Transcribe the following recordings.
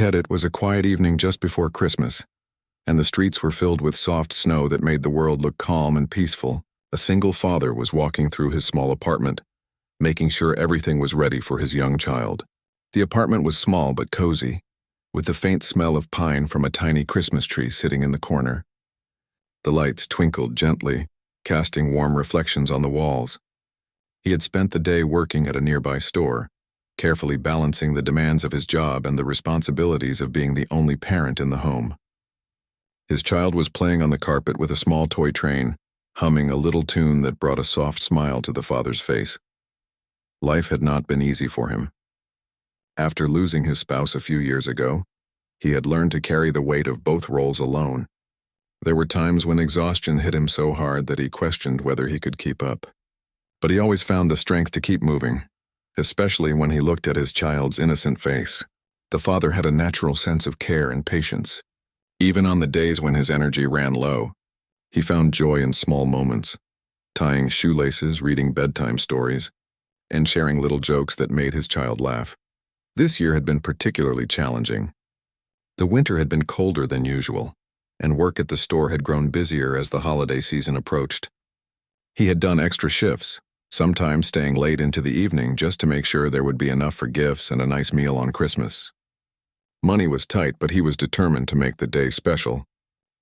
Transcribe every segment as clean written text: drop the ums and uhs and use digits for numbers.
Ted, it was a quiet evening just before Christmas, and the streets were filled with soft snow that made the world look calm and peaceful. A single father was walking through his small apartment, making sure everything was ready for his young child. The apartment was small but cozy, with the faint smell of pine from a tiny Christmas tree sitting in the corner. The lights twinkled gently, casting warm reflections on the walls. He had spent the day working at a nearby store, carefully balancing the demands of his job and the responsibilities of being the only parent in the home. His child was playing on the carpet with a small toy train, humming a little tune that brought a soft smile to the father's face. Life had not been easy for him. After losing his spouse a few years ago, he had learned to carry the weight of both roles alone. There were times when exhaustion hit him so hard that he questioned whether he could keep up. But he always found the strength to keep moving, especially when he looked at his child's innocent face. The father had a natural sense of care and patience. Even on the days when his energy ran low, he found joy in small moments, tying shoelaces, reading bedtime stories, and sharing little jokes that made his child laugh. This year had been particularly challenging. The winter had been colder than usual, and work at the store had grown busier as the holiday season approached. He had done extra shifts, sometimes staying late into the evening just to make sure there would be enough for gifts and a nice meal on Christmas. Money was tight, but he was determined to make the day special.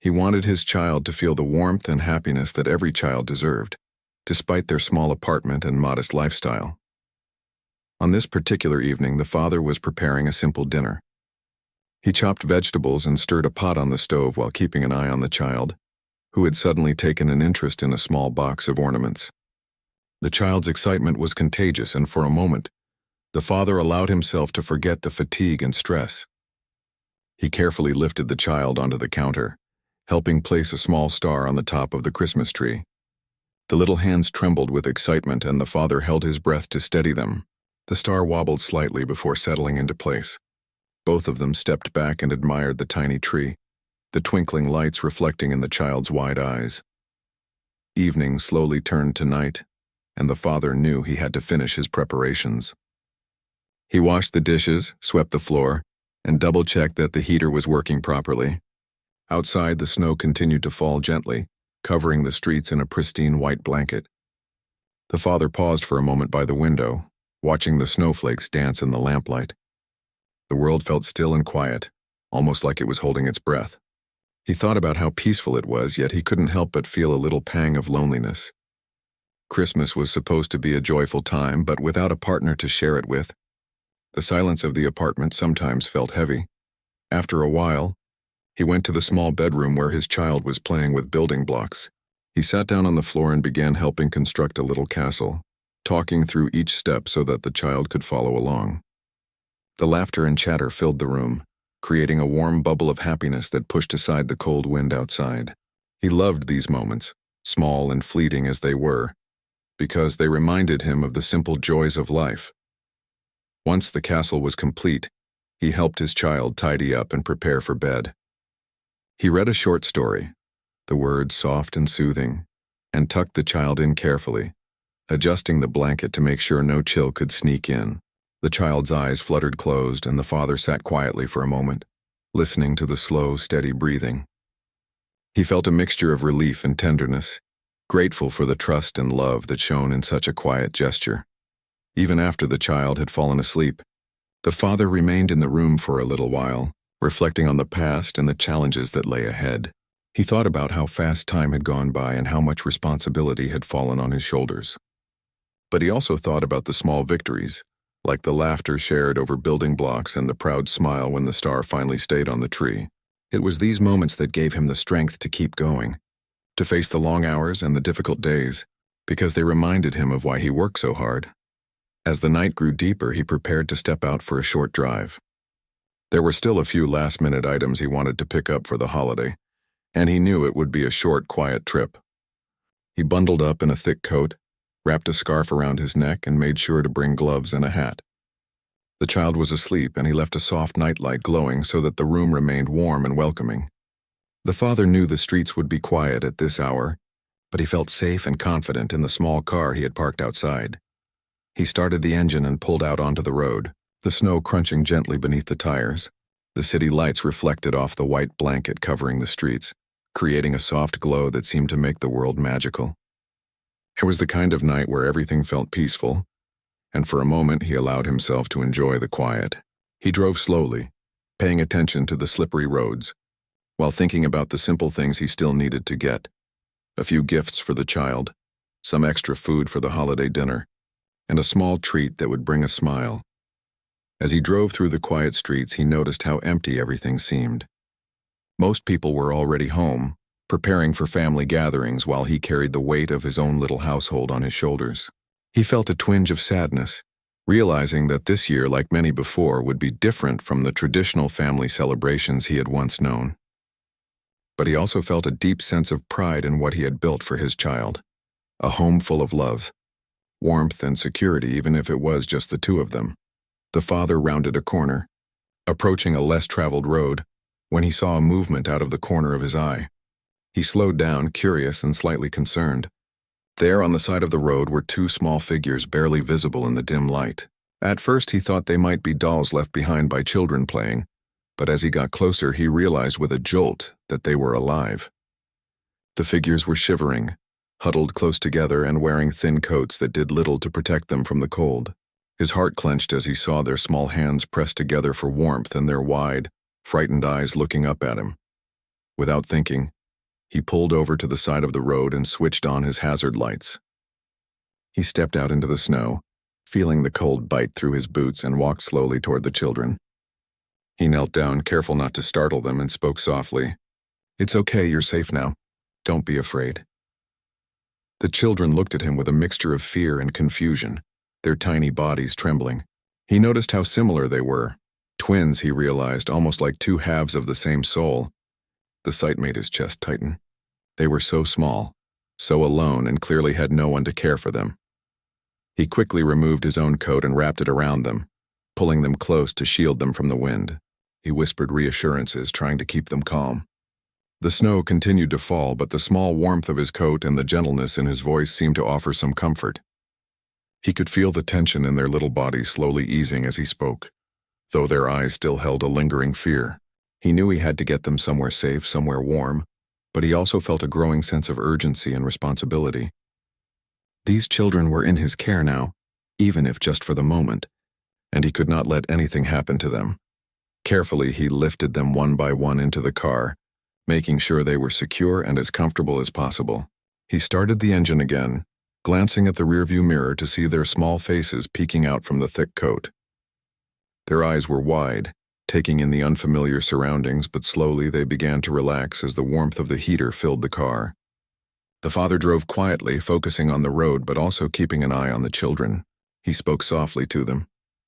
He wanted his child to feel the warmth and happiness that every child deserved, despite their small apartment and modest lifestyle. On this particular evening, the father was preparing a simple dinner. He chopped vegetables and stirred a pot on the stove while keeping an eye on the child, who had suddenly taken an interest in a small box of ornaments. The child's excitement was contagious, and for a moment, the father allowed himself to forget the fatigue and stress. He carefully lifted the child onto the counter, helping place a small star on the top of the Christmas tree. The little hands trembled with excitement, and the father held his breath to steady them. The star wobbled slightly before settling into place. Both of them stepped back and admired the tiny tree, the twinkling lights reflecting in the child's wide eyes. Evening slowly turned to night, and the father knew he had to finish his preparations. He washed the dishes, swept the floor, and double-checked that the heater was working properly. Outside, the snow continued to fall gently, covering the streets in a pristine white blanket. The father paused for a moment by the window, watching the snowflakes dance in the lamplight. The world felt still and quiet, almost like it was holding its breath. He thought about how peaceful it was, yet he couldn't help but feel a little pang of loneliness. Christmas was supposed to be a joyful time, but without a partner to share it with, the silence of the apartment sometimes felt heavy. After a while, he went to the small bedroom where his child was playing with building blocks. He sat down on the floor and began helping construct a little castle, talking through each step so that the child could follow along. The laughter and chatter filled the room, creating a warm bubble of happiness that pushed aside the cold wind outside. He loved these moments, small and fleeting as they were, because they reminded him of the simple joys of life. Once the castle was complete, he helped his child tidy up and prepare for bed. He read a short story, the words soft and soothing, and tucked the child in carefully, adjusting the blanket to make sure no chill could sneak in. The child's eyes fluttered closed, and the father sat quietly for a moment, listening to the slow, steady breathing. He felt a mixture of relief and tenderness, grateful for the trust and love that shone in such a quiet gesture. Even after the child had fallen asleep, the father remained in the room for a little while, reflecting on the past and the challenges that lay ahead. He thought about how fast time had gone by and how much responsibility had fallen on his shoulders. But he also thought about the small victories, like the laughter shared over building blocks and the proud smile when the star finally stayed on the tree. It was these moments that gave him the strength to keep going, to face the long hours and the difficult days, because they reminded him of why he worked so hard. As the night grew deeper, he prepared to step out for a short drive. There were still a few last-minute items he wanted to pick up for the holiday, and he knew it would be a short, quiet trip. He bundled up in a thick coat, wrapped a scarf around his neck, and made sure to bring gloves and a hat. The child was asleep, and he left a soft nightlight glowing so that the room remained warm and welcoming. The father knew the streets would be quiet at this hour, but he felt safe and confident in the small car he had parked outside. He started the engine and pulled out onto the road, the snow crunching gently beneath the tires. The city lights reflected off the white blanket covering the streets, creating a soft glow that seemed to make the world magical. It was the kind of night where everything felt peaceful, and for a moment he allowed himself to enjoy the quiet. He drove slowly, paying attention to the slippery roads, while thinking about the simple things he still needed to get. A few gifts for the child, some extra food for the holiday dinner, and a small treat that would bring a smile. As he drove through the quiet streets, he noticed how empty everything seemed. Most people were already home, preparing for family gatherings while he carried the weight of his own little household on his shoulders. He felt a twinge of sadness, realizing that this year, like many before, would be different from the traditional family celebrations he had once known. But he also felt a deep sense of pride in what he had built for his child, a home full of love, warmth, and security, even if it was just the two of them. The father rounded a corner, approaching a less traveled road, when he saw a movement out of the corner of his eye. He slowed down, curious and slightly concerned. There on the side of the road were two small figures barely visible in the dim light. At first he thought they might be dolls left behind by children playing, but as he got closer he realized with a jolt that they were alive. The figures were shivering, huddled close together and wearing thin coats that did little to protect them from the cold. His heart clenched as he saw their small hands pressed together for warmth and their wide, frightened eyes looking up at him. Without thinking, he pulled over to the side of the road and switched on his hazard lights. He stepped out into the snow, feeling the cold bite through his boots, and walked slowly toward the children. He knelt down, careful not to startle them, and spoke softly. "It's okay, you're safe now. Don't be afraid." The children looked at him with a mixture of fear and confusion, their tiny bodies trembling. He noticed how similar they were. Twins, he realized, almost like two halves of the same soul. The sight made his chest tighten. They were so small, so alone, and clearly had no one to care for them. He quickly removed his own coat and wrapped it around them, pulling them close to shield them from the wind. He whispered reassurances, trying to keep them calm. The snow continued to fall, but the small warmth of his coat and the gentleness in his voice seemed to offer some comfort. He could feel the tension in their little bodies slowly easing as he spoke, though their eyes still held a lingering fear. He knew he had to get them somewhere safe, somewhere warm, but he also felt a growing sense of urgency and responsibility. These children were in his care now, even if just for the moment, and he could not let anything happen to them. Carefully, he lifted them one by one into the car, making sure they were secure and as comfortable as possible. He started the engine again, glancing at the rearview mirror to see their small faces peeking out from the thick coat. Their eyes were wide, taking in the unfamiliar surroundings, but slowly they began to relax as the warmth of the heater filled the car. The father drove quietly, focusing on the road but also keeping an eye on the children. He spoke softly to them,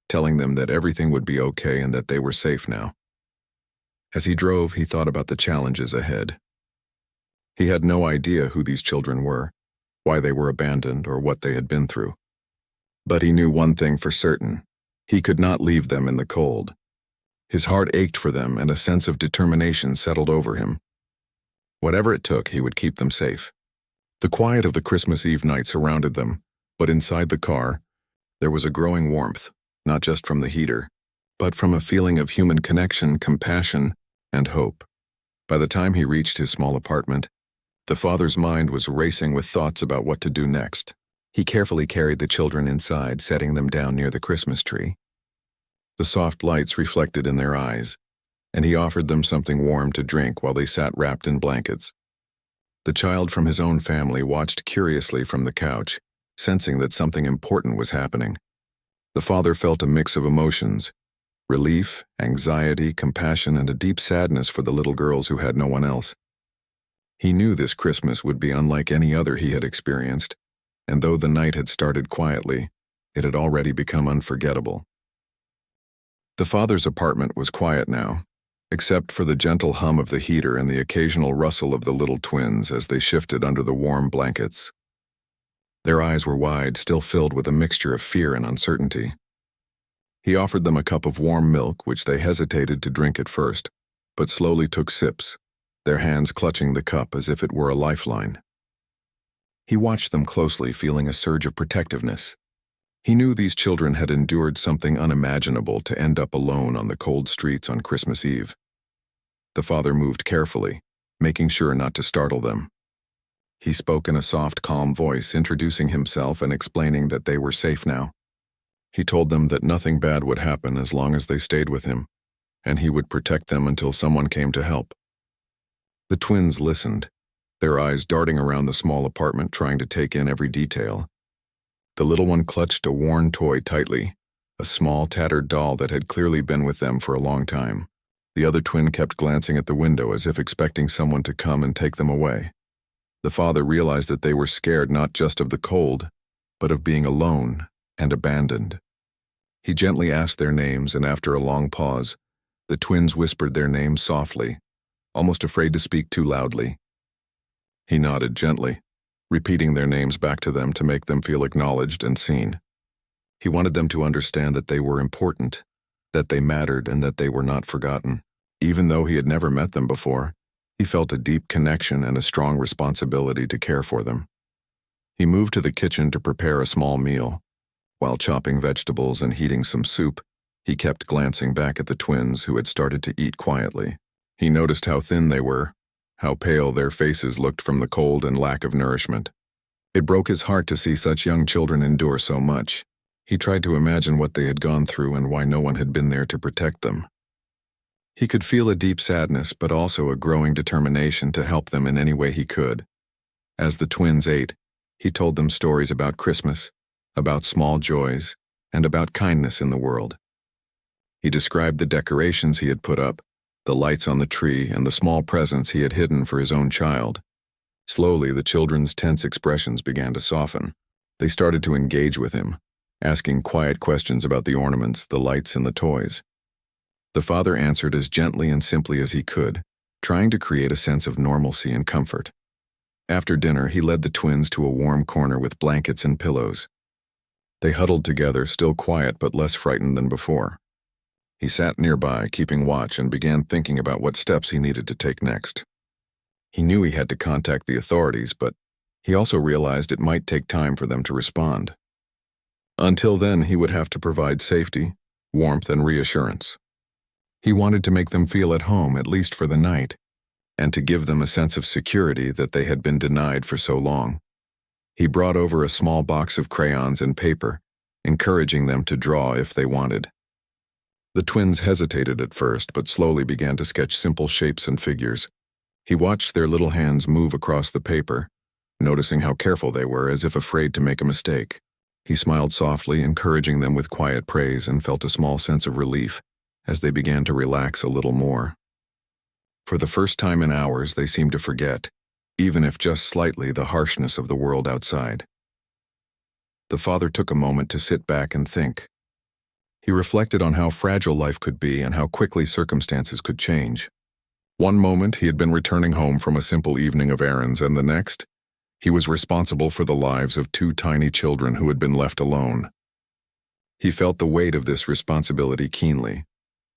telling them that everything would be okay and that they were safe now. As he drove, he thought about the challenges ahead. He had no idea who these children were, why they were abandoned, or what they had been through. But he knew one thing for certain: he could not leave them in the cold. His heart ached for them, and a sense of determination settled over him. Whatever it took, he would keep them safe. The quiet of the Christmas Eve night surrounded them, but inside the car, there was a growing warmth, not just from the heater, but from a feeling of human connection, compassion, and hope. By the time he reached his small apartment, the father's mind was racing with thoughts about what to do next. He carefully carried the children inside, setting them down near the Christmas tree. The soft lights reflected in their eyes, and he offered them something warm to drink while they sat wrapped in blankets. The child from his own family watched curiously from the couch, sensing that something important was happening. The father felt a mix of emotions: relief, anxiety, compassion, and a deep sadness for the little girls who had no one else. He knew this Christmas would be unlike any other he had experienced, and though the night had started quietly, it had already become unforgettable. The father's apartment was quiet now, except for the gentle hum of the heater and the occasional rustle of the little twins as they shifted under the warm blankets. Their eyes were wide, still filled with a mixture of fear and uncertainty. He offered them a cup of warm milk, which they hesitated to drink at first, but slowly took sips, their hands clutching the cup as if it were a lifeline. He watched them closely, feeling a surge of protectiveness. He knew these children had endured something unimaginable to end up alone on the cold streets on Christmas Eve. The father moved carefully, making sure not to startle them. He spoke in a soft, calm voice, introducing himself and explaining that they were safe now. He told them that nothing bad would happen as long as they stayed with him, and he would protect them until someone came to help. The twins listened, their eyes darting around the small apartment trying to take in every detail. The little one clutched a worn toy tightly, a small tattered doll that had clearly been with them for a long time. The other twin kept glancing at the window as if expecting someone to come and take them away. The father realized that they were scared not just of the cold, but of being alone and abandoned. He gently asked their names, and after a long pause, the twins whispered their names softly, almost afraid to speak too loudly. He nodded gently, repeating their names back to them to make them feel acknowledged and seen. He wanted them to understand that they were important, that they mattered, and that they were not forgotten. Even though he had never met them before, he felt a deep connection and a strong responsibility to care for them. He moved to the kitchen to prepare a small meal. While chopping vegetables and heating some soup, he kept glancing back at the twins who had started to eat quietly. He noticed how thin they were, how pale their faces looked from the cold and lack of nourishment. It broke his heart to see such young children endure so much. He tried to imagine what they had gone through and why no one had been there to protect them. He could feel a deep sadness, but also a growing determination to help them in any way he could. As the twins ate, he told them stories about Christmas, about small joys, and about kindness in the world. He described the decorations he had put up, the lights on the tree, and the small presents he had hidden for his own child. Slowly, the children's tense expressions began to soften. They started to engage with him, asking quiet questions about the ornaments, the lights, and the toys. The father answered as gently and simply as he could, trying to create a sense of normalcy and comfort. After dinner, he led the twins to a warm corner with blankets and pillows. They huddled together, still quiet but less frightened than before. He sat nearby, keeping watch, and began thinking about what steps he needed to take next. He knew he had to contact the authorities, but he also realized it might take time for them to respond. Until then, he would have to provide safety, warmth, and reassurance. He wanted to make them feel at home, at least for the night, and to give them a sense of security that they had been denied for so long. He brought over a small box of crayons and paper, encouraging them to draw if they wanted. The twins hesitated at first, but slowly began to sketch simple shapes and figures. He watched their little hands move across the paper, noticing how careful they were, as if afraid to make a mistake. He smiled softly, encouraging them with quiet praise, and felt a small sense of relief as they began to relax a little more. For the first time in hours, they seemed to forget, even if just slightly, the harshness of the world outside. The father took a moment to sit back and think. He reflected on how fragile life could be and how quickly circumstances could change. One moment, he had been returning home from a simple evening of errands, and the next, he was responsible for the lives of two tiny children who had been left alone. He felt the weight of this responsibility keenly,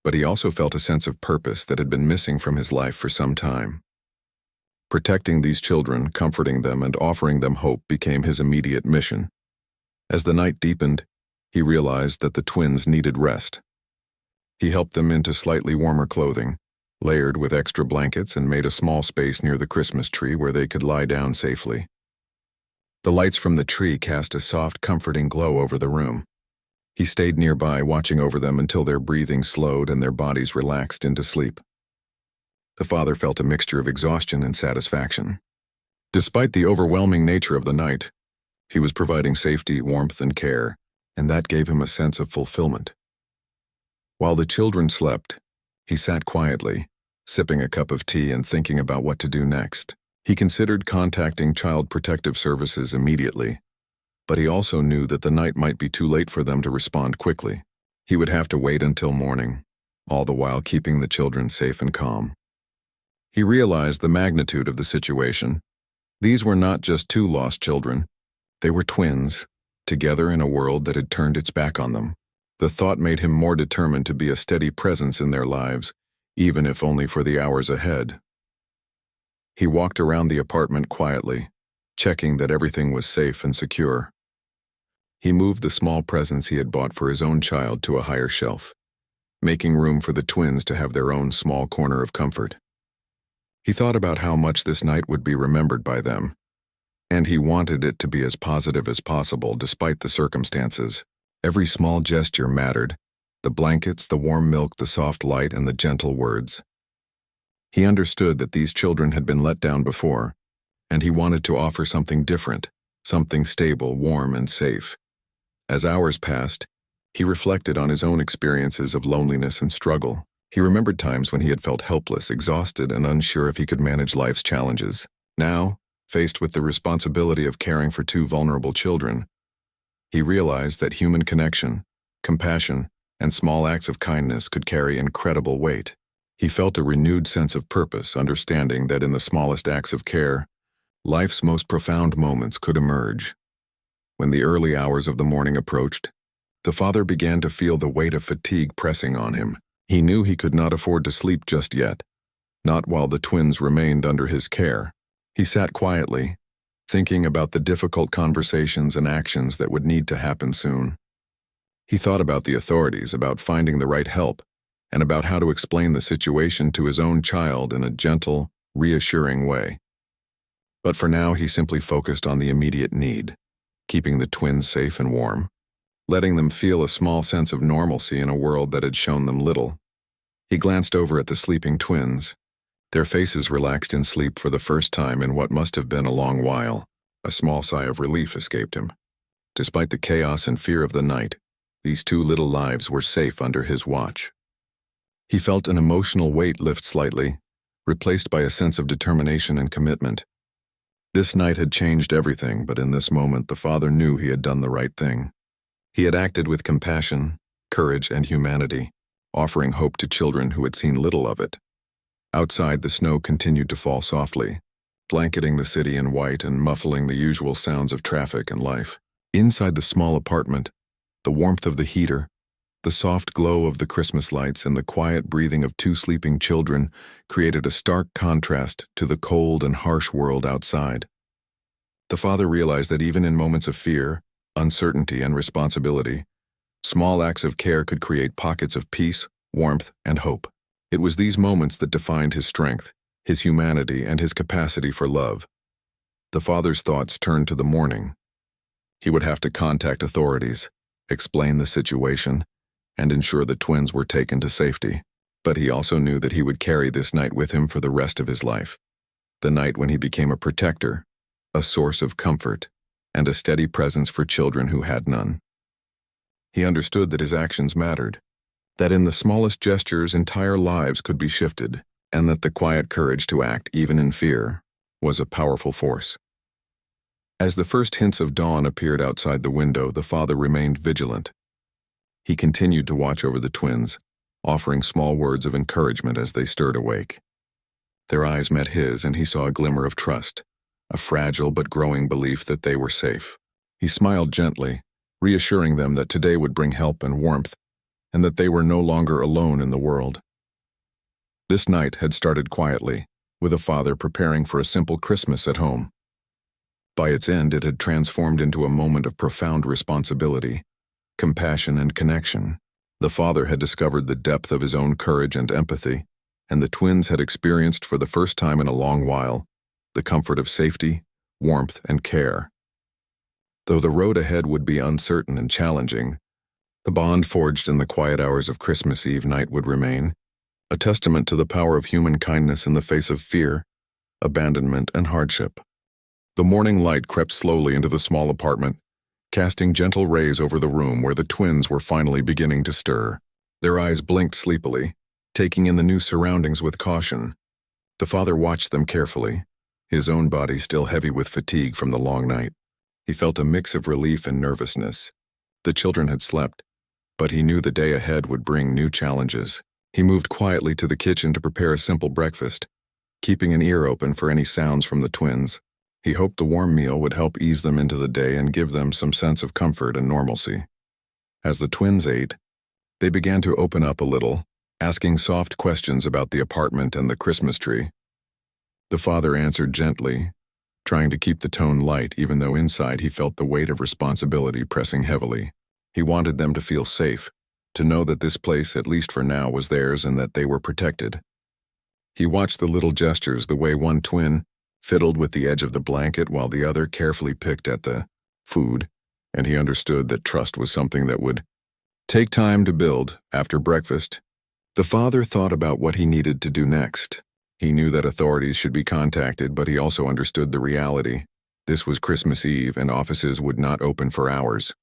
but he also felt a sense of purpose that had been missing from his life for some time. Protecting these children, comforting them, and offering them hope became his immediate mission. As the night deepened, he realized that the twins needed rest. He helped them into slightly warmer clothing, layered with extra blankets, and made a small space near the Christmas tree where they could lie down safely. The lights from the tree cast a soft, comforting glow over the room. He stayed nearby, watching over them until their breathing slowed and their bodies relaxed into sleep. The father felt a mixture of exhaustion and satisfaction. Despite the overwhelming nature of the night, he was providing safety, warmth, and care, and that gave him a sense of fulfillment. While the children slept, he sat quietly, sipping a cup of tea and thinking about what to do next. He considered contacting Child Protective Services immediately, but he also knew that the night might be too late for them to respond quickly. He would have to wait until morning, all the while keeping the children safe and calm. He realized the magnitude of the situation. These were not just two lost children. They were twins, together in a world that had turned its back on them. The thought made him more determined to be a steady presence in their lives, even if only for the hours ahead. He walked around the apartment quietly, checking that everything was safe and secure. He moved the small presents he had bought for his own child to a higher shelf, making room for the twins to have their own small corner of comfort. He thought about how much this night would be remembered by them, and he wanted it to be as positive as possible despite the circumstances. Every small gesture mattered: the blankets, the warm milk, the soft light, and the gentle words. He understood that these children had been let down before, and he wanted to offer something different, something stable, warm, and safe. As hours passed, he reflected on his own experiences of loneliness and struggle. He remembered times when he had felt helpless, exhausted, and unsure if he could manage life's challenges. Now, faced with the responsibility of caring for two vulnerable children, he realized that human connection, compassion, and small acts of kindness could carry incredible weight. He felt a renewed sense of purpose, understanding that in the smallest acts of care, life's most profound moments could emerge. When the early hours of the morning approached, the father began to feel the weight of fatigue pressing on him. He knew he could not afford to sleep just yet, not while the twins remained under his care. He sat quietly, thinking about the difficult conversations and actions that would need to happen soon. He thought about the authorities, about finding the right help, and about how to explain the situation to his own child in a gentle, reassuring way. But for now, he simply focused on the immediate need: keeping the twins safe and warm, letting them feel a small sense of normalcy in a world that had shown them little. He glanced over at the sleeping twins. Their faces relaxed in sleep for the first time in what must have been a long while. A small sigh of relief escaped him. Despite the chaos and fear of the night, these two little lives were safe under his watch. He felt an emotional weight lift slightly, replaced by a sense of determination and commitment. This night had changed everything, but in this moment the father knew he had done the right thing. He had acted with compassion, courage, and humanity, offering hope to children who had seen little of it. Outside, the snow continued to fall softly, blanketing the city in white and muffling the usual sounds of traffic and life. Inside the small apartment, the warmth of the heater, the soft glow of the Christmas lights, and the quiet breathing of two sleeping children created a stark contrast to the cold and harsh world outside. The father realized that even in moments of fear, uncertainty, and responsibility, small acts of care could create pockets of peace, warmth, and hope. It was these moments that defined his strength, his humanity, and his capacity for love. The father's thoughts turned to the morning. He would have to contact authorities, explain the situation, and ensure the twins were taken to safety. But he also knew that he would carry this night with him for the rest of his life. The night when he became a protector, a source of comfort, and a steady presence for children who had none. He understood that his actions mattered, that in the smallest gestures entire lives could be shifted, and that the quiet courage to act even in fear was a powerful force. As the first hints of dawn appeared outside the window, the father remained vigilant. He continued to watch over the twins, offering small words of encouragement as they stirred awake. Their eyes met his, and he saw a glimmer of trust, a fragile but growing belief that they were safe. He smiled gently, reassuring them that today would bring help and warmth, and that they were no longer alone in the world. This night had started quietly, with a father preparing for a simple Christmas at home. By its end, it had transformed into a moment of profound responsibility, compassion, and connection. The father had discovered the depth of his own courage and empathy, and the twins had experienced for the first time in a long while the comfort of safety, warmth, and care. Though the road ahead would be uncertain and challenging, the bond forged in the quiet hours of Christmas Eve night would remain, a testament to the power of human kindness in the face of fear, abandonment, and hardship. The morning light crept slowly into the small apartment, casting gentle rays over the room where the twins were finally beginning to stir. Their eyes blinked sleepily, taking in the new surroundings with caution. The father watched them carefully, his own body still heavy with fatigue from the long night. He felt a mix of relief and nervousness. The children had slept, but he knew the day ahead would bring new challenges. He moved quietly to the kitchen to prepare a simple breakfast, keeping an ear open for any sounds from the twins. He hoped the warm meal would help ease them into the day and give them some sense of comfort and normalcy. As the twins ate, they began to open up a little, asking soft questions about the apartment and the Christmas tree. The father answered gently, trying to keep the tone light even though inside he felt the weight of responsibility pressing heavily. He wanted them to feel safe, to know that this place, at least for now, was theirs and that they were protected. He watched the little gestures, the way one twin fiddled with the edge of the blanket while the other carefully picked at the food, and he understood that trust was something that would take time to build. After breakfast, the father thought about what he needed to do next. He knew that authorities should be contacted, but he also understood the reality. This was Christmas Eve and offices would not open for hours.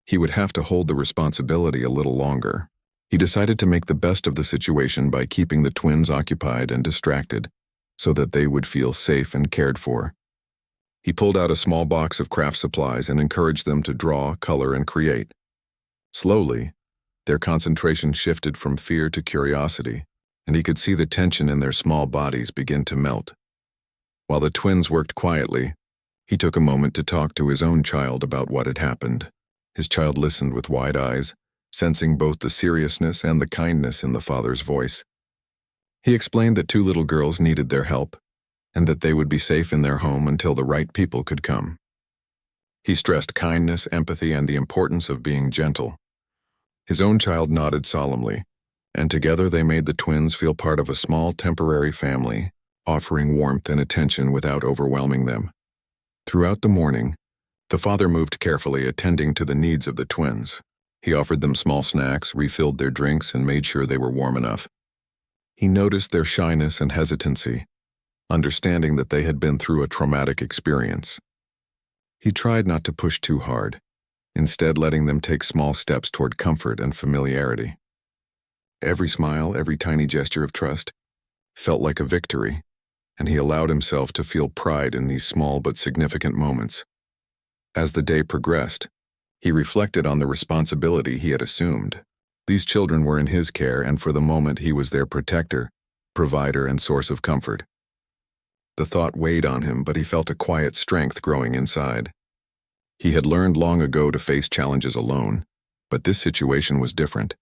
He would have to hold the responsibility a little longer. He decided to make the best of the situation by keeping the twins occupied and distracted so that they would feel safe and cared for. He pulled out a small box of craft supplies and encouraged them to draw, color, and create. Slowly, their concentration shifted from fear to curiosity, and he could see the tension in their small bodies begin to melt. While the twins worked quietly, he took a moment to talk to his own child about what had happened. His child listened with wide eyes, sensing both the seriousness and the kindness in the father's voice. He explained that two little girls needed their help, and that they would be safe in their home until the right people could come. He stressed kindness, empathy, and the importance of being gentle. His own child nodded solemnly, and together they made the twins feel part of a small temporary family, offering warmth and attention without overwhelming them. Throughout the morning, the father moved carefully, attending to the needs of the twins. He offered them small snacks, refilled their drinks, and made sure they were warm enough. He noticed their shyness and hesitancy, understanding that they had been through a traumatic experience. He tried not to push too hard, instead letting them take small steps toward comfort and familiarity. Every smile, every tiny gesture of trust felt like a victory, and he allowed himself to feel pride in these small but significant moments. As the day progressed, he reflected on the responsibility he had assumed. These children were in his care, and for the moment he was their protector, provider, and source of comfort. The thought weighed on him, but he felt a quiet strength growing inside. He had learned long ago to face challenges alone, but this situation was different.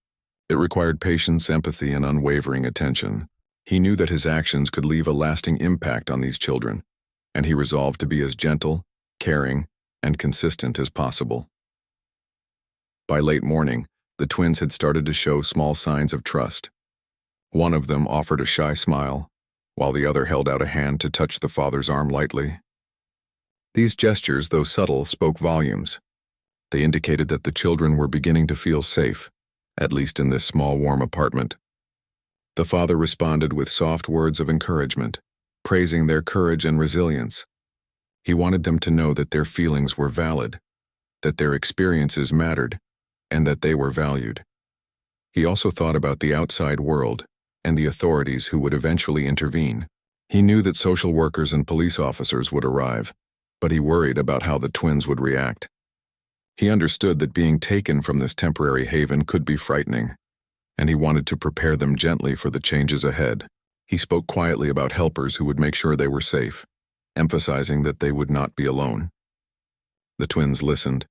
It required patience, empathy, and unwavering attention. He knew that his actions could leave a lasting impact on these children, and he resolved to be as gentle, caring, and consistent as possible. By late morning, the twins had started to show small signs of trust. One of them offered a shy smile, while the other held out a hand to touch the father's arm lightly. These gestures, though subtle, spoke volumes. They indicated that the children were beginning to feel safe, at least in this small, warm apartment. The father responded with soft words of encouragement, praising their courage and resilience. He wanted them to know that their feelings were valid, that their experiences mattered, and that they were valued. He also thought about the outside world and the authorities who would eventually intervene. He knew that social workers and police officers would arrive, but he worried about how the twins would react. He understood that being taken from this temporary haven could be frightening, and he wanted to prepare them gently for the changes ahead. He spoke quietly about helpers who would make sure they were safe, emphasizing that they would not be alone. The twins listened,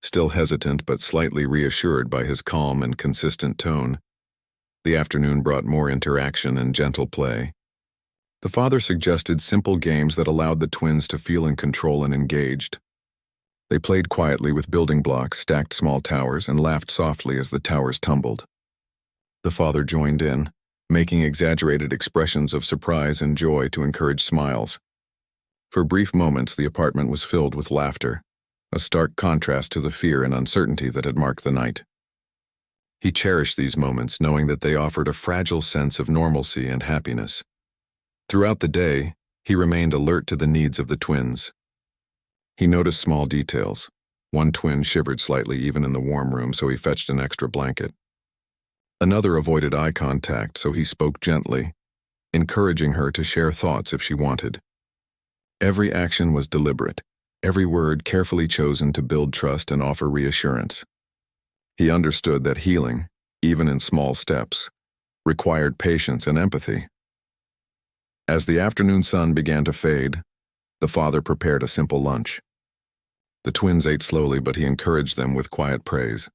still hesitant but slightly reassured by his calm and consistent tone. The afternoon brought more interaction and gentle play. The father suggested simple games that allowed the twins to feel in control and engaged. They played quietly with building blocks, stacked small towers, and laughed softly as the towers tumbled. The father joined in, making exaggerated expressions of surprise and joy to encourage smiles. For brief moments, the apartment was filled with laughter, a stark contrast to the fear and uncertainty that had marked the night. He cherished these moments, knowing that they offered a fragile sense of normalcy and happiness. Throughout the day, he remained alert to the needs of the twins. He noticed small details. One twin shivered slightly even in the warm room, so he fetched an extra blanket. Another avoided eye contact, so he spoke gently, encouraging her to share thoughts if she wanted. Every action was deliberate, every word carefully chosen to build trust and offer reassurance. He understood that healing, even in small steps, required patience and empathy. As the afternoon sun began to fade, the father prepared a simple lunch. The twins ate slowly, but he encouraged them with quiet praise.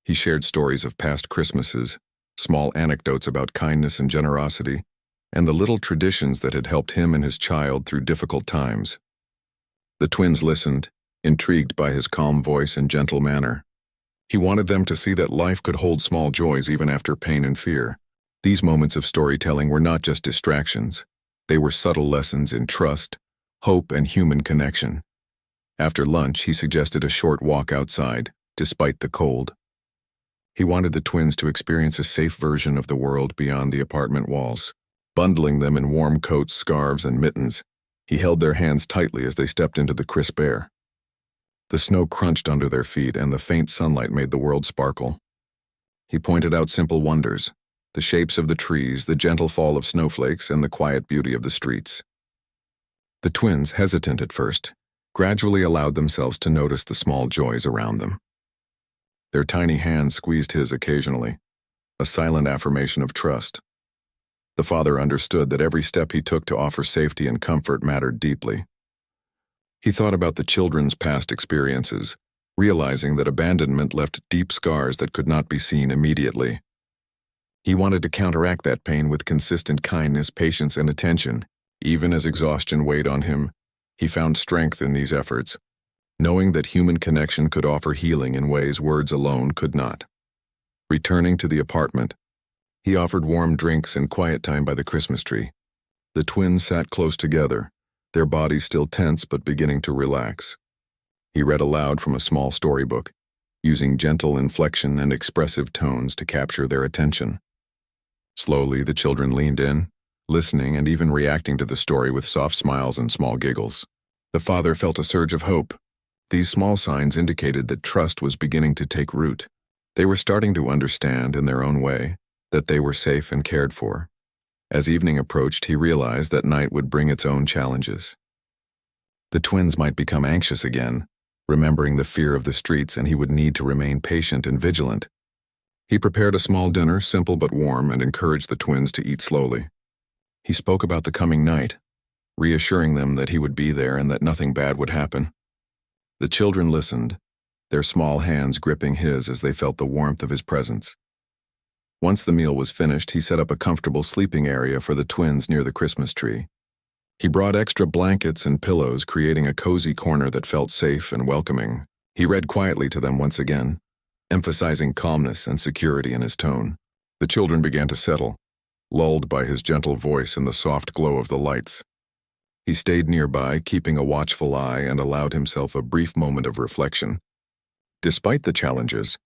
He shared stories of past Christmases, small anecdotes about kindness and generosity, and the little traditions that had helped him and his child through difficult times. The twins listened, intrigued by his calm voice and gentle manner. He wanted them to see that life could hold small joys even after pain and fear. These moments of storytelling were not just distractions. They were subtle lessons in trust, hope, and human connection. After lunch, he suggested a short walk outside, despite the cold. He wanted the twins to experience a safe version of the world beyond the apartment walls. Bundling them in warm coats, scarves, and mittens, he held their hands tightly as they stepped into the crisp air. The snow crunched under their feet, and the faint sunlight made the world sparkle. He pointed out simple wonders, the shapes of the trees, the gentle fall of snowflakes, and the quiet beauty of the streets. The twins, hesitant at first, gradually allowed themselves to notice the small joys around them. Their tiny hands squeezed his occasionally, a silent affirmation of trust. The father understood that every step he took to offer safety and comfort mattered deeply. He thought about the children's past experiences, realizing that abandonment left deep scars that could not be seen immediately. He wanted to counteract that pain with consistent kindness, patience, and attention. Even as exhaustion weighed on him, he found strength in these efforts, knowing that human connection could offer healing in ways words alone could not. Returning to the apartment, he offered warm drinks and quiet time by the Christmas tree. The twins sat close together, their bodies still tense but beginning to relax. He read aloud from a small storybook, using gentle inflection and expressive tones to capture their attention. Slowly, the children leaned in, listening and even reacting to the story with soft smiles and small giggles. The father felt a surge of hope. These small signs indicated that trust was beginning to take root. They were starting to understand, in their own way, that they were safe and cared for. As evening approached, he realized that night would bring its own challenges. The twins might become anxious again, remembering the fear of the streets, and he would need to remain patient and vigilant. He prepared a small dinner, simple but warm, and encouraged the twins to eat slowly. He spoke about the coming night, reassuring them that he would be there and that nothing bad would happen. The children listened, their small hands gripping his as they felt the warmth of his presence. Once the meal was finished, he set up a comfortable sleeping area for the twins near the Christmas tree. He brought extra blankets and pillows, creating a cozy corner that felt safe and welcoming. He read quietly to them once again, emphasizing calmness and security in his tone. The children began to settle, lulled by his gentle voice and the soft glow of the lights. He stayed nearby, keeping a watchful eye, and allowed himself a brief moment of reflection. Despite the challenges,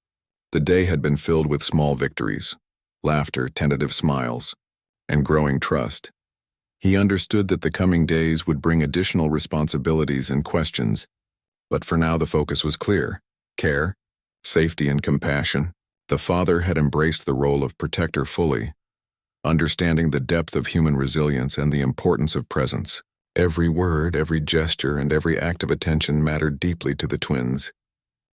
the day had been filled with small victories, laughter, tentative smiles, and growing trust. He understood that the coming days would bring additional responsibilities and questions, but for now the focus was clear: care, safety, and compassion. The father had embraced the role of protector fully, understanding the depth of human resilience and the importance of presence. Every word, every gesture, and every act of attention mattered deeply to the twins,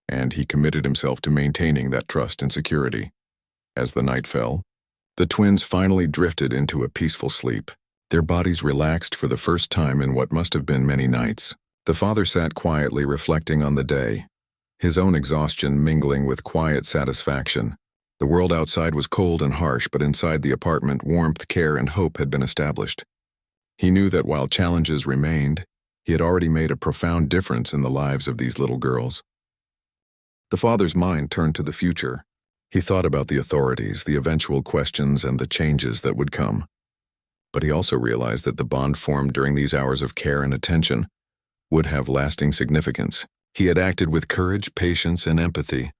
and he committed himself to maintaining that trust and security. As the night fell, the twins finally drifted into a peaceful sleep. Their bodies relaxed for the first time in what must have been many nights. The father sat quietly reflecting on the day, his own exhaustion mingling with quiet satisfaction. The world outside was cold and harsh, but inside the apartment, warmth, care, and hope had been established. He knew that while challenges remained, he had already made a profound difference in the lives of these little girls. The father's mind turned to the future. He thought about the authorities, the eventual questions, and the changes that would come. But he also realized that the bond formed during these hours of care and attention would have lasting significance. He had acted with courage, patience, and empathy,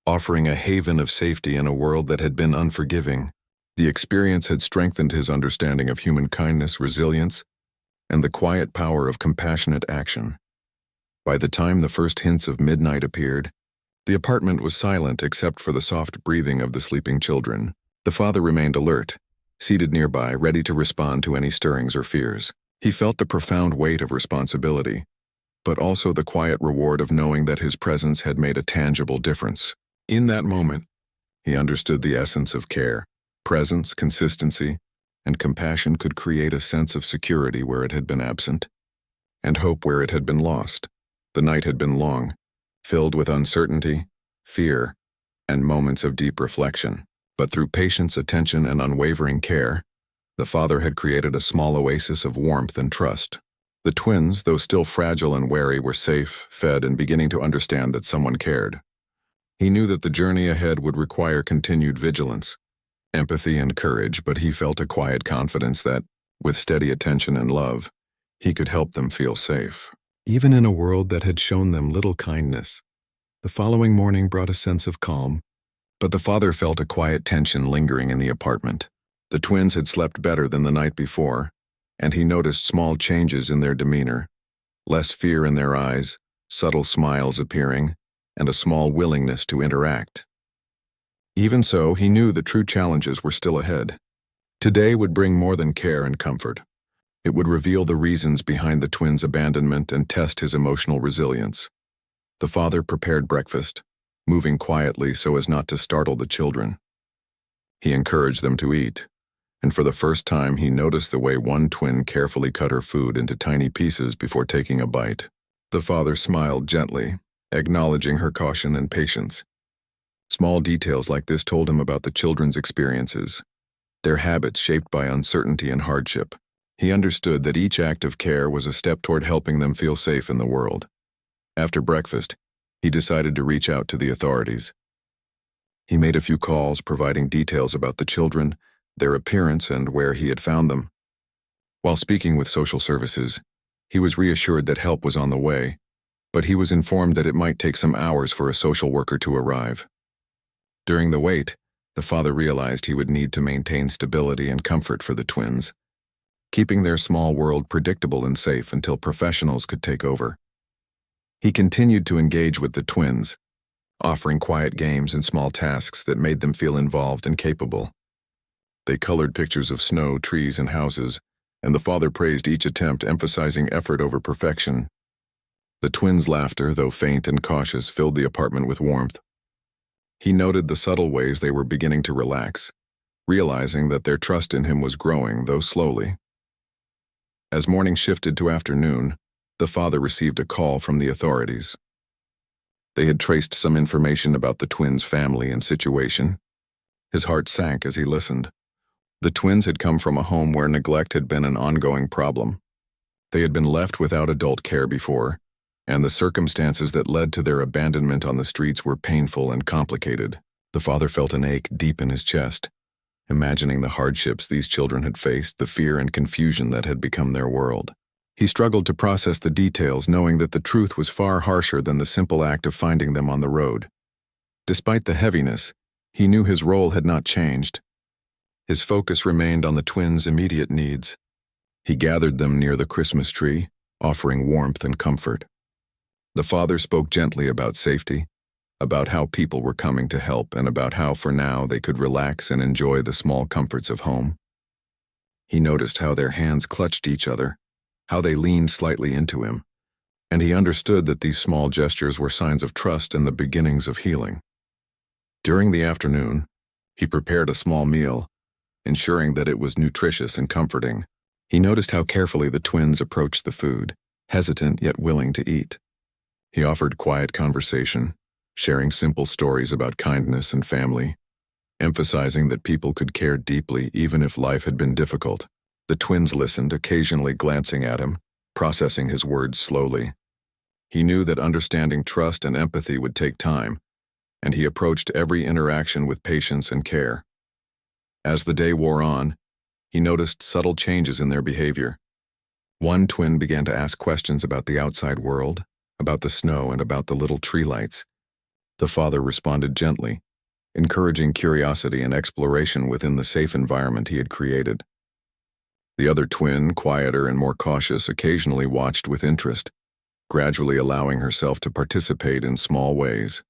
offering a haven of safety in a world that had been unforgiving. The experience had strengthened his understanding of human kindness, resilience, and the quiet power of compassionate action. By the time the first hints of midnight appeared, the apartment was silent except for the soft breathing of the sleeping children. The father remained alert, seated nearby, ready to respond to any stirrings or fears. He felt the profound weight of responsibility, but also the quiet reward of knowing that his presence had made a tangible difference. In that moment, he understood the essence of care. Presence, consistency, and compassion could create a sense of security where it had been absent, and hope where it had been lost. The night had been long, filled with uncertainty, fear, and moments of deep reflection. But through patience, attention, and unwavering care, the father had created a small oasis of warmth and trust. The twins, though still fragile and wary, were safe, fed, and beginning to understand that someone cared. He knew that the journey ahead would require continued vigilance, empathy, and courage, but he felt a quiet confidence that, with steady attention and love, he could help them feel safe. Even in a world that had shown them little kindness, the following morning brought a sense of calm, but the father felt a quiet tension lingering in the apartment. The twins had slept better than the night before, and he noticed small changes in their demeanor, less fear in their eyes, subtle smiles appearing, and a small willingness to interact. Even so, he knew the true challenges were still ahead. Today would bring more than care and comfort. It would reveal the reasons behind the twins' abandonment and test his emotional resilience. The father prepared breakfast, moving quietly so as not to startle the children. He encouraged them to eat, and for the first time he noticed the way one twin carefully cut her food into tiny pieces before taking a bite. The father smiled gently, acknowledging her caution and patience. Small details like this told him about the children's experiences, their habits shaped by uncertainty and hardship. He understood that each act of care was a step toward helping them feel safe in the world. After breakfast, he decided to reach out to the authorities. He made a few calls, providing details about the children, their appearance, and where he had found them. While speaking with social services, he was reassured that help was on the way, but he was informed that it might take some hours for a social worker to arrive. During the wait, the father realized he would need to maintain stability and comfort for the twins, keeping their small world predictable and safe until professionals could take over. He continued to engage with the twins, offering quiet games and small tasks that made them feel involved and capable. They colored pictures of snow, trees, and houses, and the father praised each attempt, emphasizing effort over perfection. The twins' laughter, though faint and cautious, filled the apartment with warmth. He noted the subtle ways they were beginning to relax, realizing that their trust in him was growing, though slowly. As morning shifted to afternoon, the father received a call from the authorities. They had traced some information about the twins' family and situation. His heart sank as he listened. The twins had come from a home where neglect had been an ongoing problem. They had been left without adult care before, and the circumstances that led to their abandonment on the streets were painful and complicated. The father felt an ache deep in his chest, imagining the hardships these children had faced, the fear and confusion that had become their world. He struggled to process the details, knowing that the truth was far harsher than the simple act of finding them on the road. Despite the heaviness, he knew his role had not changed. His focus remained on the twins' immediate needs. He gathered them near the Christmas tree, offering warmth and comfort. The father spoke gently about safety, about how people were coming to help, and about how for now they could relax and enjoy the small comforts of home. He noticed how their hands clutched each other, how they leaned slightly into him, and he understood that these small gestures were signs of trust and the beginnings of healing. During the afternoon, he prepared a small meal, ensuring that it was nutritious and comforting. He noticed how carefully the twins approached the food, hesitant yet willing to eat. He offered quiet conversation, sharing simple stories about kindness and family, emphasizing that people could care deeply even if life had been difficult. The twins listened, occasionally glancing at him, processing his words slowly. He knew that understanding trust and empathy would take time, and he approached every interaction with patience and care. As the day wore on, he noticed subtle changes in their behavior. One twin began to ask questions about the outside world, about the snow, and about the little tree lights. The father responded gently, encouraging curiosity and exploration within the safe environment he had created. The other twin, quieter and more cautious, occasionally watched with interest, gradually allowing herself to participate in small ways.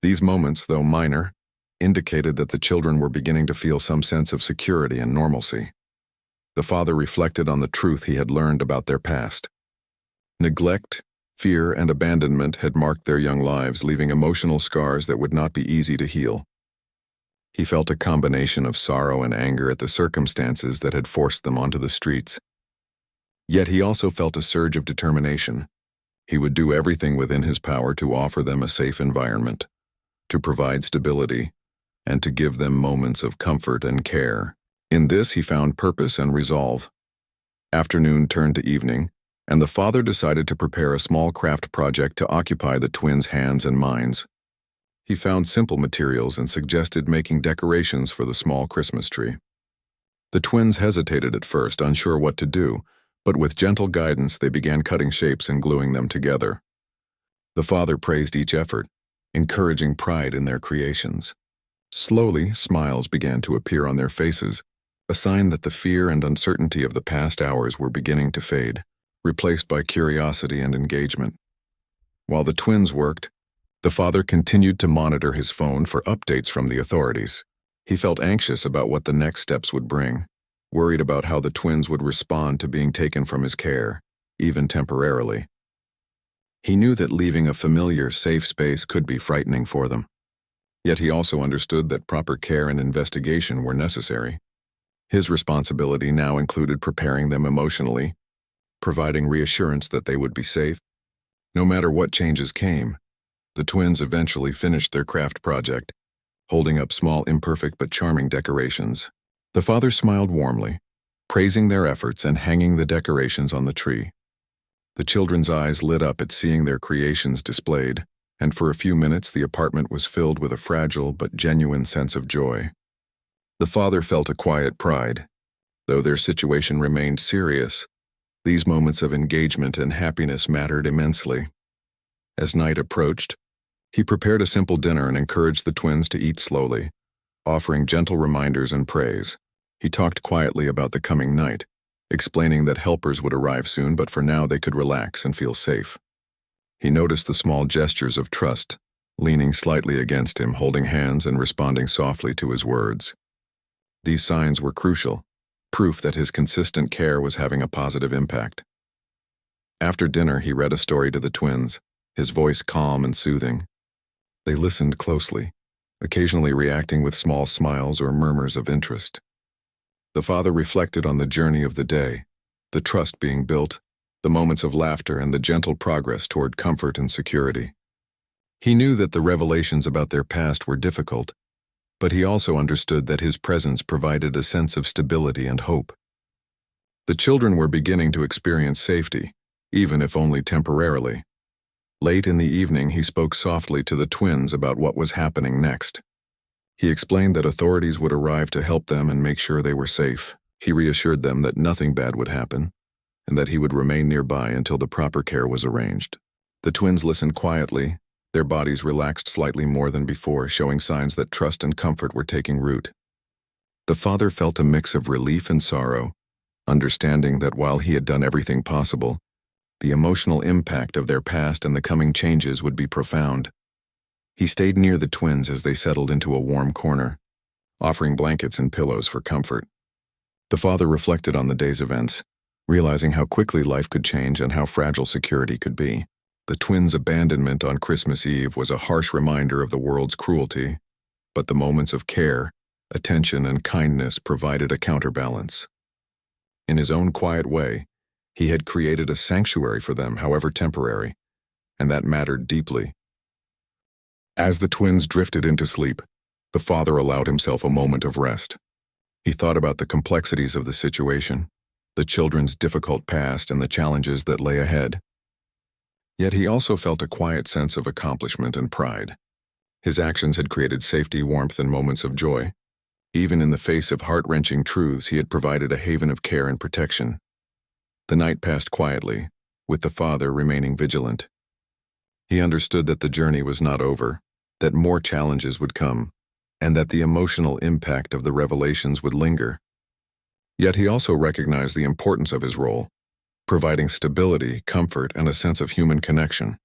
These moments, though minor, indicated that the children were beginning to feel some sense of security and normalcy. The father reflected on the truth he had learned about their past. Neglect, fear, and abandonment had marked their young lives, leaving emotional scars that would not be easy to heal. He felt a combination of sorrow and anger at the circumstances that had forced them onto the streets. Yet he also felt a surge of determination. He would do everything within his power to offer them a safe environment, to provide stability, and to give them moments of comfort and care. In this he found purpose and resolve. Afternoon turned to evening, and the father decided to prepare a small craft project to occupy the twins' hands and minds. He found simple materials and suggested making decorations for the small Christmas tree. The twins hesitated at first, unsure what to do, but with gentle guidance they began cutting shapes and gluing them together. The father praised each effort, encouraging pride in their creations. Slowly, smiles began to appear on their faces, a sign that the fear and uncertainty of the past hours were beginning to fade, replaced by curiosity and engagement. While the twins worked, the father continued to monitor his phone for updates from the authorities. He felt anxious about what the next steps would bring, worried about how the twins would respond to being taken from his care, even temporarily. He knew that leaving a familiar, safe space could be frightening for them. Yet he also understood that proper care and investigation were necessary. His responsibility now included preparing them emotionally, providing reassurance that they would be safe. No matter what changes came, the twins eventually finished their craft project, holding up small, imperfect but charming decorations. The father smiled warmly, praising their efforts and hanging the decorations on the tree. The children's eyes lit up at seeing their creations displayed, and for a few minutes the apartment was filled with a fragile but genuine sense of joy. The father felt a quiet pride. Though their situation remained serious, these moments of engagement and happiness mattered immensely. As night approached, he prepared a simple dinner and encouraged the twins to eat slowly, offering gentle reminders and praise. He talked quietly about the coming night, explaining that helpers would arrive soon, but for now they could relax and feel safe. He noticed the small gestures of trust, leaning slightly against him, holding hands and responding softly to his words. These signs were crucial, proof that his consistent care was having a positive impact. After dinner, he read a story to the twins, his voice calm and soothing. They listened closely, occasionally reacting with small smiles or murmurs of interest. The father reflected on the journey of the day, the trust being built, the moments of laughter, and the gentle progress toward comfort and security. He knew that the revelations about their past were difficult, but he also understood that his presence provided a sense of stability and hope. The children were beginning to experience safety, even if only temporarily. Late in the evening, he spoke softly to the twins about what was happening next. He explained that authorities would arrive to help them and make sure they were safe. He reassured them that nothing bad would happen, and that he would remain nearby until the proper care was arranged. The twins listened quietly, their bodies relaxed slightly more than before, showing signs that trust and comfort were taking root. The father felt a mix of relief and sorrow, understanding that while he had done everything possible, the emotional impact of their past and the coming changes would be profound. He stayed near the twins as they settled into a warm corner, offering blankets and pillows for comfort. The father reflected on the day's events, realizing how quickly life could change and how fragile security could be. The twins' abandonment on Christmas Eve was a harsh reminder of the world's cruelty, but the moments of care, attention, and kindness provided a counterbalance. In his own quiet way, he had created a sanctuary for them, however temporary, and that mattered deeply. As the twins drifted into sleep, the father allowed himself a moment of rest. He thought about the complexities of the situation, the children's difficult past, and the challenges that lay ahead. Yet he also felt a quiet sense of accomplishment and pride. His actions had created safety, warmth, and moments of joy. Even in the face of heart-wrenching truths, he had provided a haven of care and protection. The night passed quietly, with the father remaining vigilant. He understood that the journey was not over, that more challenges would come, and that the emotional impact of the revelations would linger. Yet he also recognized the importance of his role, providing stability, comfort, and a sense of human connection.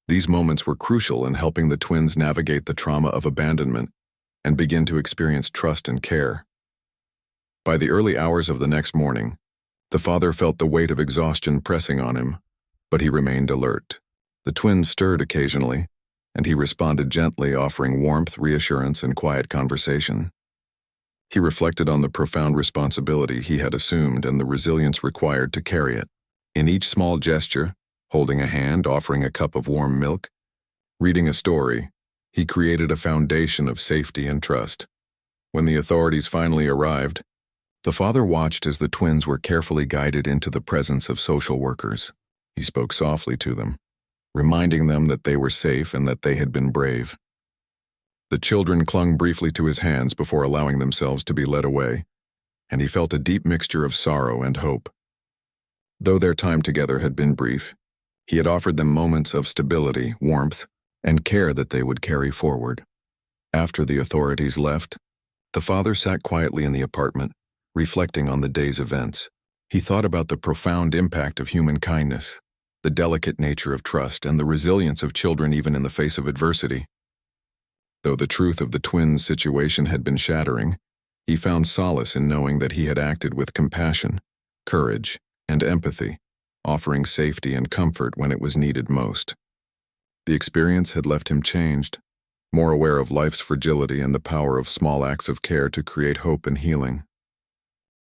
These moments were crucial in helping the twins navigate the trauma of abandonment and begin to experience trust and care. By the early hours of the next morning, the father felt the weight of exhaustion pressing on him, but he remained alert. The twins stirred occasionally, and he responded gently, offering warmth, reassurance, and quiet conversation. He reflected on the profound responsibility he had assumed and the resilience required to carry it. In each small gesture, holding a hand, offering a cup of warm milk, reading a story, he created a foundation of safety and trust. When the authorities finally arrived, The father watched as the twins were carefully guided into the presence of social workers. He spoke softly to them, reminding them that they were safe and that they had been brave. The children clung briefly to his hands before allowing themselves to be led away, and he felt a deep mixture of sorrow and hope. Though their time together had been brief, he had offered them moments of stability, warmth, and care that they would carry forward. After the authorities left, the father sat quietly in the apartment, reflecting on the day's events. He thought about the profound impact of human kindness, the delicate nature of trust, and the resilience of children even in the face of adversity. Though the truth of the twins' situation had been shattering, he found solace in knowing that he had acted with compassion, courage, and empathy, offering safety and comfort when it was needed most. The experience had left him changed, more aware of life's fragility and the power of small acts of care to create hope and healing.